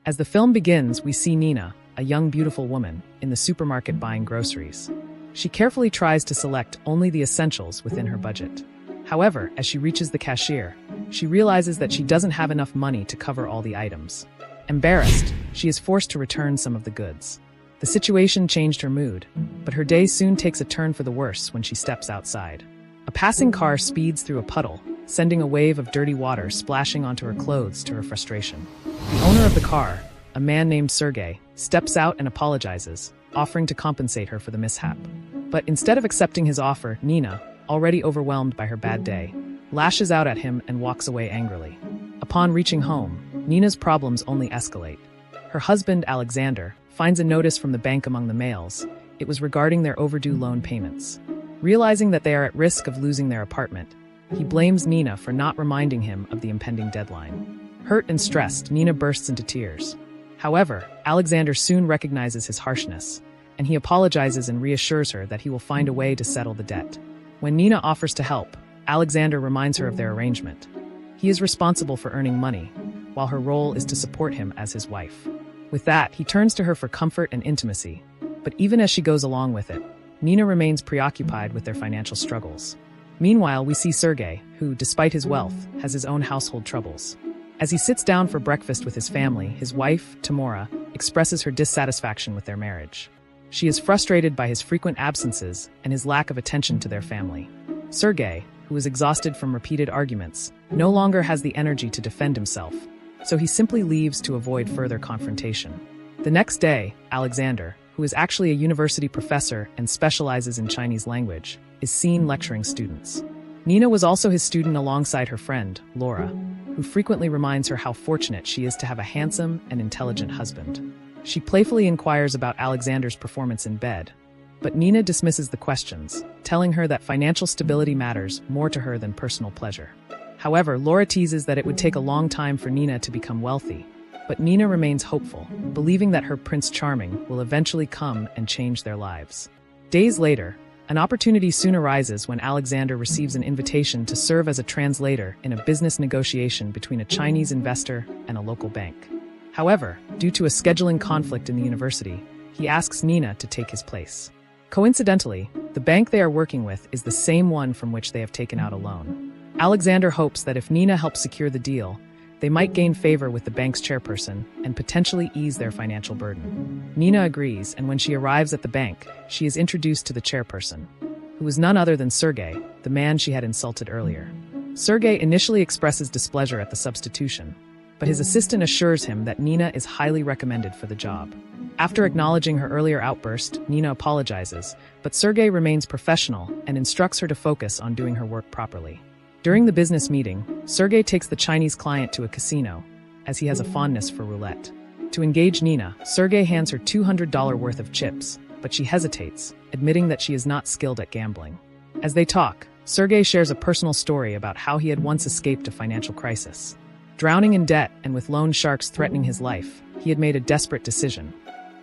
As the film begins, we see Nina, a young beautiful woman, in the supermarket buying groceries. She carefully tries to select only the essentials within her budget. However, as she reaches the cashier, she realizes that she doesn't have enough money to cover all the items. Embarrassed, she is forced to return some of the goods. The situation changed her mood, but her day soon takes a turn for the worse when she steps outside. A passing car speeds through a puddle, sending a wave of dirty water splashing onto her clothes to her frustration. The owner of the car, a man named Sergey, steps out and apologizes, offering to compensate her for the mishap. But instead of accepting his offer, Nina, already overwhelmed by her bad day, lashes out at him and walks away angrily. Upon reaching home, Nina's problems only escalate. Her husband, Alexander, finds a notice from the bank among the mails. It was regarding their overdue loan payments. Realizing that they are at risk of losing their apartment, he blames Nina for not reminding him of the impending deadline. Hurt and stressed, Nina bursts into tears. However, Alexander soon recognizes his harshness, and he apologizes and reassures her that he will find a way to settle the debt. When Nina offers to help, Alexander reminds her of their arrangement. He is responsible for earning money, while her role is to support him as his wife. With that, he turns to her for comfort and intimacy. But even as she goes along with it, Nina remains preoccupied with their financial struggles. Meanwhile, we see Sergey, who, despite his wealth, has his own household troubles. As he sits down for breakfast with his family, his wife, Tamora, expresses her dissatisfaction with their marriage. She is frustrated by his frequent absences and his lack of attention to their family. Sergey, who is exhausted from repeated arguments, no longer has the energy to defend himself, so he simply leaves to avoid further confrontation. The next day, Alexander, who is actually a university professor and specializes in Chinese language, is seen lecturing students. Nina was also his student alongside her friend, Laura, who frequently reminds her how fortunate she is to have a handsome and intelligent husband. She playfully inquires about Alexander's performance in bed, but Nina dismisses the questions, telling her that financial stability matters more to her than personal pleasure. However, Laura teases that it would take a long time for Nina to become wealthy, but Nina remains hopeful, believing that her Prince Charming will eventually come and change their lives. Days later, an opportunity soon arises when Alexander receives an invitation to serve as a translator in a business negotiation between a Chinese investor and a local bank. However, due to a scheduling conflict in the university, he asks Nina to take his place. Coincidentally, the bank they are working with is the same one from which they have taken out a loan. Alexander hopes that if Nina helps secure the deal, they might gain favor with the bank's chairperson and potentially ease their financial burden. Nina agrees, and when she arrives at the bank, she is introduced to the chairperson, who is none other than Sergey, the man she had insulted earlier. Sergey initially expresses displeasure at the substitution, but his assistant assures him that Nina is highly recommended for the job. After acknowledging her earlier outburst, Nina apologizes, but Sergey remains professional and instructs her to focus on doing her work properly. During the business meeting, Sergey takes the Chinese client to a casino, as he has a fondness for roulette. To engage Nina, Sergey hands her $200 worth of chips, but she hesitates, admitting that she is not skilled at gambling. As they talk, Sergey shares a personal story about how he had once escaped a financial crisis. Drowning in debt and with loan sharks threatening his life, he had made a desperate decision,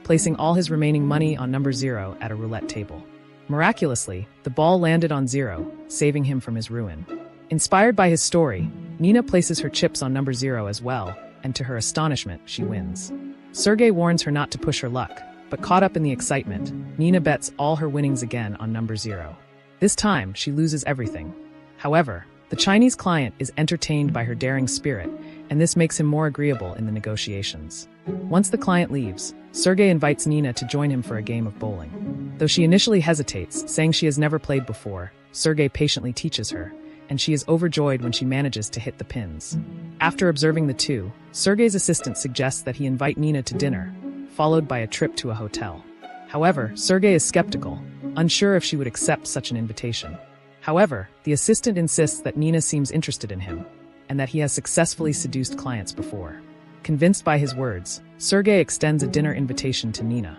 placing all his remaining money on number 0 at a roulette table. Miraculously, the ball landed on 0, saving him from his ruin. Inspired by his story, Nina places her chips on number 0 as well, and to her astonishment, she wins. Sergey warns her not to push her luck, but caught up in the excitement, Nina bets all her winnings again on number 0. This time, she loses everything. However, the Chinese client is entertained by her daring spirit, and this makes him more agreeable in the negotiations. Once the client leaves, Sergey invites Nina to join him for a game of bowling. Though she initially hesitates, saying she has never played before, Sergey patiently teaches her, and she is overjoyed when she manages to hit the pins. After observing the two, Sergey's assistant suggests that he invite Nina to dinner, followed by a trip to a hotel. However, Sergey is skeptical, unsure if she would accept such an invitation. However, the assistant insists that Nina seems interested in him, and that he has successfully seduced clients before. Convinced by his words, Sergey extends a dinner invitation to Nina.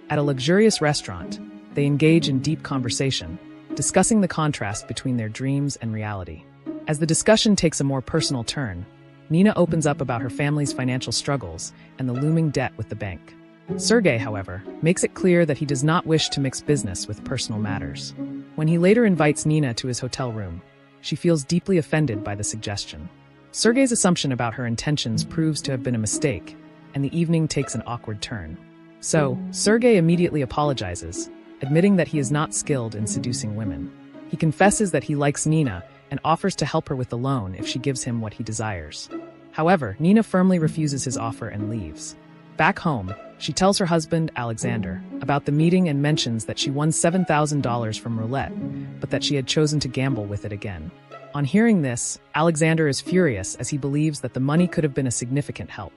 At a luxurious restaurant, they engage in deep conversation, discussing the contrast between their dreams and reality. As the discussion takes a more personal turn, Nina opens up about her family's financial struggles and the looming debt with the bank. Sergey, however, makes it clear that he does not wish to mix business with personal matters. When he later invites Nina to his hotel room, she feels deeply offended by the suggestion. Sergey's assumption about her intentions proves to have been a mistake, and the evening takes an awkward turn. So, Sergei immediately apologizes, admitting that he is not skilled in seducing women. He confesses that he likes Nina and offers to help her with the loan if she gives him what he desires. However, Nina firmly refuses his offer and leaves. Back home, she tells her husband, Alexander, about the meeting and mentions that she won $7,000 from roulette, but that she had chosen to gamble with it again. On hearing this, Alexander is furious as he believes that the money could have been a significant help.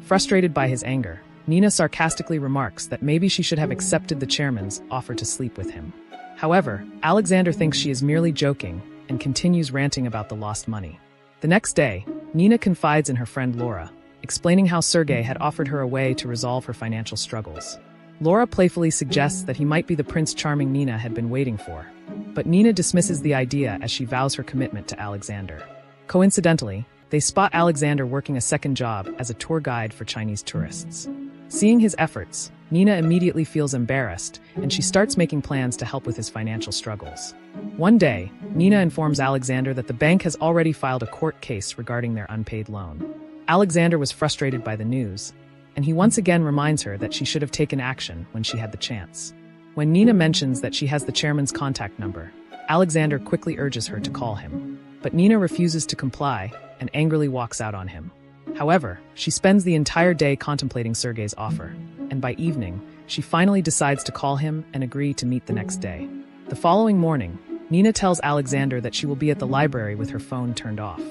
Frustrated by his anger, Nina sarcastically remarks that maybe she should have accepted the chairman's offer to sleep with him. However, Alexander thinks she is merely joking and continues ranting about the lost money. The next day, Nina confides in her friend Laura, explaining how Sergei had offered her a way to resolve her financial struggles. Laura playfully suggests that he might be the Prince Charming Nina had been waiting for, but Nina dismisses the idea as she vows her commitment to Alexander. Coincidentally, they spot Alexander working a second job as a tour guide for Chinese tourists. Seeing his efforts, Nina immediately feels embarrassed, and she starts making plans to help with his financial struggles. One day, Nina informs Alexander that the bank has already filed a court case regarding their unpaid loan. Alexander was frustrated by the news, and he once again reminds her that she should have taken action when she had the chance. When Nina mentions that she has the chairman's contact number, Alexander quickly urges her to call him. But Nina refuses to comply and angrily walks out on him. However, she spends the entire day contemplating Sergei's offer, and by evening, she finally decides to call him and agree to meet the next day. The following morning, Nina tells Alexander that she will be at the library with her phone turned off.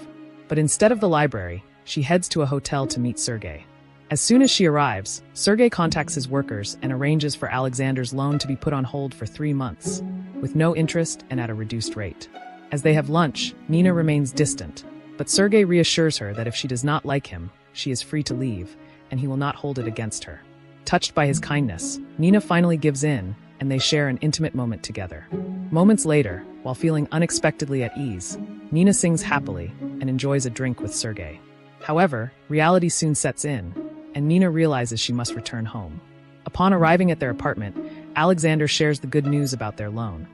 But instead of the library, she heads to a hotel to meet Sergei. As soon as she arrives, Sergei contacts his workers and arranges for Alexander's loan to be put on hold for 3 months, with no interest and at a reduced rate. As they have lunch, Nina remains distant, but Sergei reassures her that if she does not like him, she is free to leave, and he will not hold it against her. Touched by his kindness, Nina finally gives in, and they share an intimate moment together. Moments later, while feeling unexpectedly at ease, Nina sings happily and enjoys a drink with Sergei. However, reality soon sets in, and Nina realizes she must return home. Upon arriving at their apartment, Alexander shares the good news about their loan,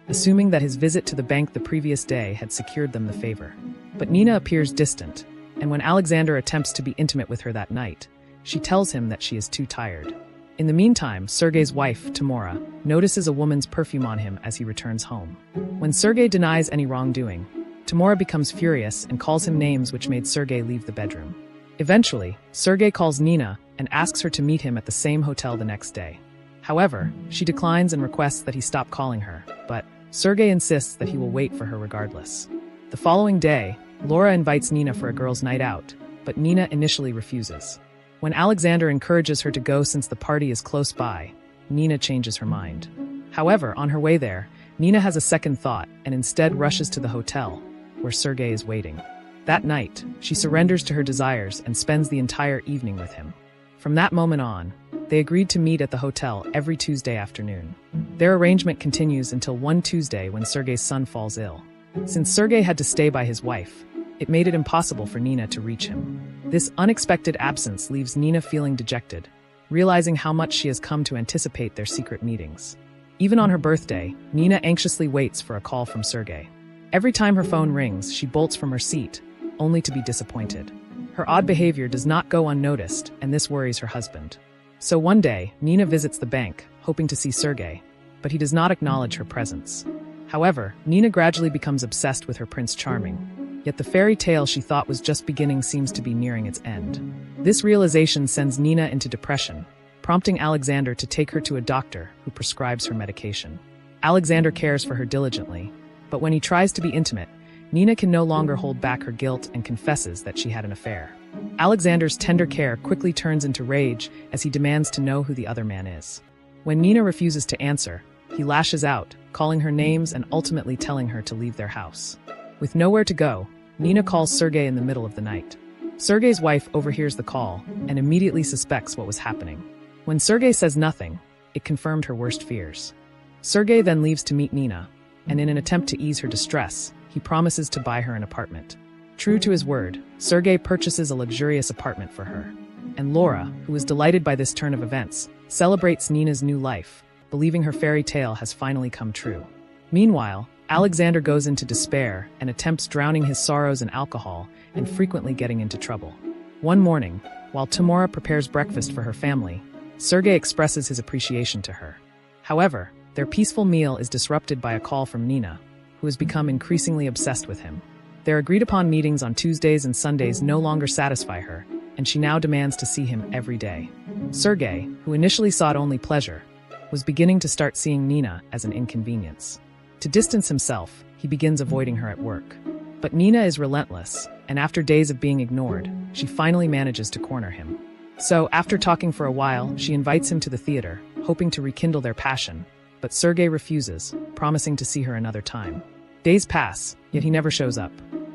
assuming that his visit to the bank the previous day had secured them the favor. But Nina appears distant, and when Alexander attempts to be intimate with her that night, she tells him that she is too tired. In the meantime, Sergei's wife, Tamora, notices a woman's perfume on him as he returns home. When Sergei denies any wrongdoing, Tamora becomes furious and calls him names which made Sergei leave the bedroom. Eventually, Sergei calls Nina and asks her to meet him at the same hotel the next day. However, she declines and requests that he stop calling her, but Sergei insists that he will wait for her regardless. The following day, Laura invites Nina for a girls' night out, but Nina initially refuses. When Alexander encourages her to go since the party is close by, Nina changes her mind. However, on her way there, Nina has a second thought and instead rushes to the hotel, where Sergei is waiting. That night, she surrenders to her desires and spends the entire evening with him. From that moment on, they agreed to meet at the hotel every Tuesday afternoon. Their arrangement continues until one Tuesday when Sergei's son falls ill. Since Sergei had to stay by his wife, it made it impossible for Nina to reach him. This unexpected absence leaves Nina feeling dejected, realizing how much she has come to anticipate their secret meetings. Even on her birthday, Nina anxiously waits for a call from Sergei. Every time her phone rings, she bolts from her seat, only to be disappointed. Her odd behavior does not go unnoticed, and this worries her husband. So one day, Nina visits the bank, hoping to see Sergei, but he does not acknowledge her presence. However, Nina gradually becomes obsessed with her Prince Charming, yet the fairy tale she thought was just beginning seems to be nearing its end. This realization sends Nina into depression, prompting Alexander to take her to a doctor who prescribes her medication. Alexander cares for her diligently, but when he tries to be intimate, Nina can no longer hold back her guilt and confesses that she had an affair. Alexander's tender care quickly turns into rage as he demands to know who the other man is. When Nina refuses to answer, he lashes out, calling her names and ultimately telling her to leave their house. With nowhere to go, Nina calls Sergei in the middle of the night. Sergei's wife overhears the call and immediately suspects what was happening. When Sergei says nothing, it confirmed her worst fears. Sergei then leaves to meet Nina, and in an attempt to ease her distress, he promises to buy her an apartment. True to his word, Sergei purchases a luxurious apartment for her. And Laura, who is delighted by this turn of events, celebrates Nina's new life, believing her fairy tale has finally come true. Meanwhile, Alexander goes into despair and attempts drowning his sorrows in alcohol and frequently getting into trouble. One morning, While Timura prepares breakfast for her family, Sergei expresses his appreciation to her. However, their peaceful meal is disrupted by a call from Nina, who has become increasingly obsessed with him. Their agreed-upon meetings on Tuesdays and Sundays no longer satisfy her, and she now demands to see him every day. Sergei, who initially sought only pleasure, was beginning to start seeing Nina as an inconvenience. To distance himself, he begins avoiding her at work. But Nina is relentless, and after days of being ignored, she finally manages to corner him. So, after talking for a while, she invites him to the theater, hoping to rekindle their passion, but Sergei refuses, promising to see her another time. Days pass, yet he never shows up.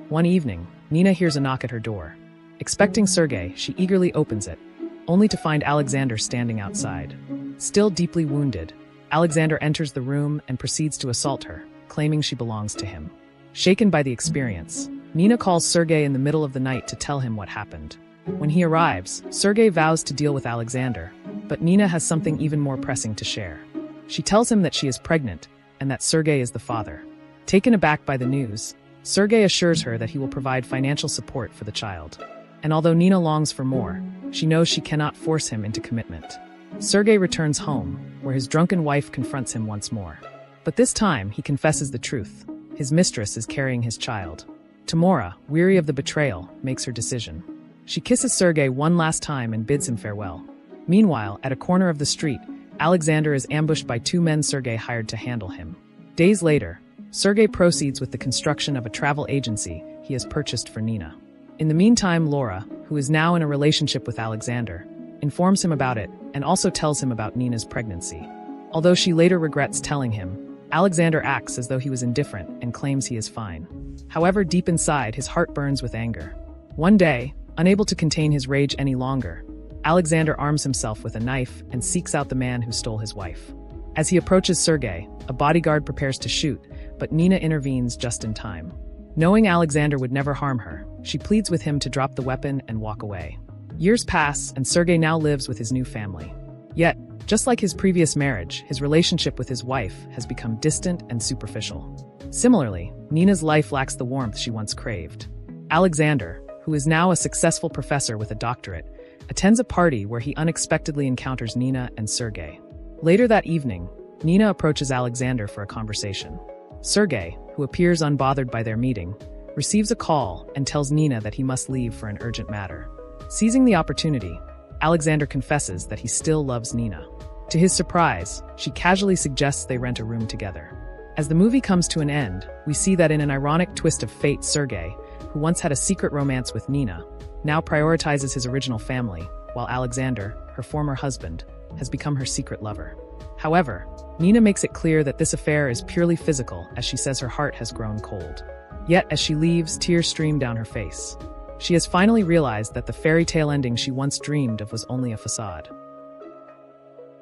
One evening, Nina hears a knock at her door. Expecting Sergei, she eagerly opens it, only to find Alexander standing outside. Still deeply wounded, Alexander enters the room and proceeds to assault her, claiming she belongs to him. Shaken by the experience, Nina calls Sergei in the middle of the night to tell him what happened. When he arrives, Sergei vows to deal with Alexander, but Nina has something even more pressing to share. She tells him that she is pregnant and that Sergei is the father. Taken aback by the news, Sergei assures her that he will provide financial support for the child. And although Nina longs for more, she knows she cannot force him into commitment. Sergei returns home, where his drunken wife confronts him once more. But this time, he confesses the truth. His mistress is carrying his child. Timura, weary of the betrayal, makes her decision. She kisses Sergei one last time and bids him farewell. Meanwhile, at a corner of the street, Alexander is ambushed by two men Sergei hired to handle him. Days later, Sergei proceeds with the construction of a travel agency he has purchased for Nina. In the meantime, Laura, who is now in a relationship with Alexander, informs him about it and also tells him about Nina's pregnancy. Although she later regrets telling him, Alexander acts as though he was indifferent and claims he is fine. However, deep inside, his heart burns with anger. One day, unable to contain his rage any longer, Alexander arms himself with a knife and seeks out the man who stole his wife. As he approaches Sergei, a bodyguard prepares to shoot, but Nina intervenes just in time. Knowing Alexander would never harm her, she pleads with him to drop the weapon and walk away. Years pass, and Sergei now lives with his new family. Yet, just like his previous marriage, his relationship with his wife has become distant and superficial. Similarly, Nina's life lacks the warmth she once craved. Alexander, who is now a successful professor with a doctorate, attends a party where he unexpectedly encounters Nina and Sergei. Later that evening, Nina approaches Alexander for a conversation. Sergei, who appears unbothered by their meeting, receives a call and tells Nina that he must leave for an urgent matter. Seizing the opportunity, Alexander confesses that he still loves Nina. To his surprise, she casually suggests they rent a room together. As the movie comes to an end, we see that in an ironic twist of fate, Sergei, who once had a secret romance with Nina, now prioritizes his original family, while Alexander, her former husband, has become her secret lover. However, Nina makes it clear that this affair is purely physical, as she says her heart has grown cold. Yet, as she leaves, tears stream down her face. She has finally realized that the fairy tale ending she once dreamed of was only a facade.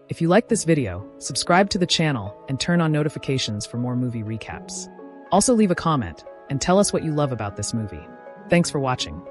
If you like this video, subscribe to the channel and turn on notifications for more movie recaps. Also leave a comment and tell us what you love about this movie. Thanks for watching.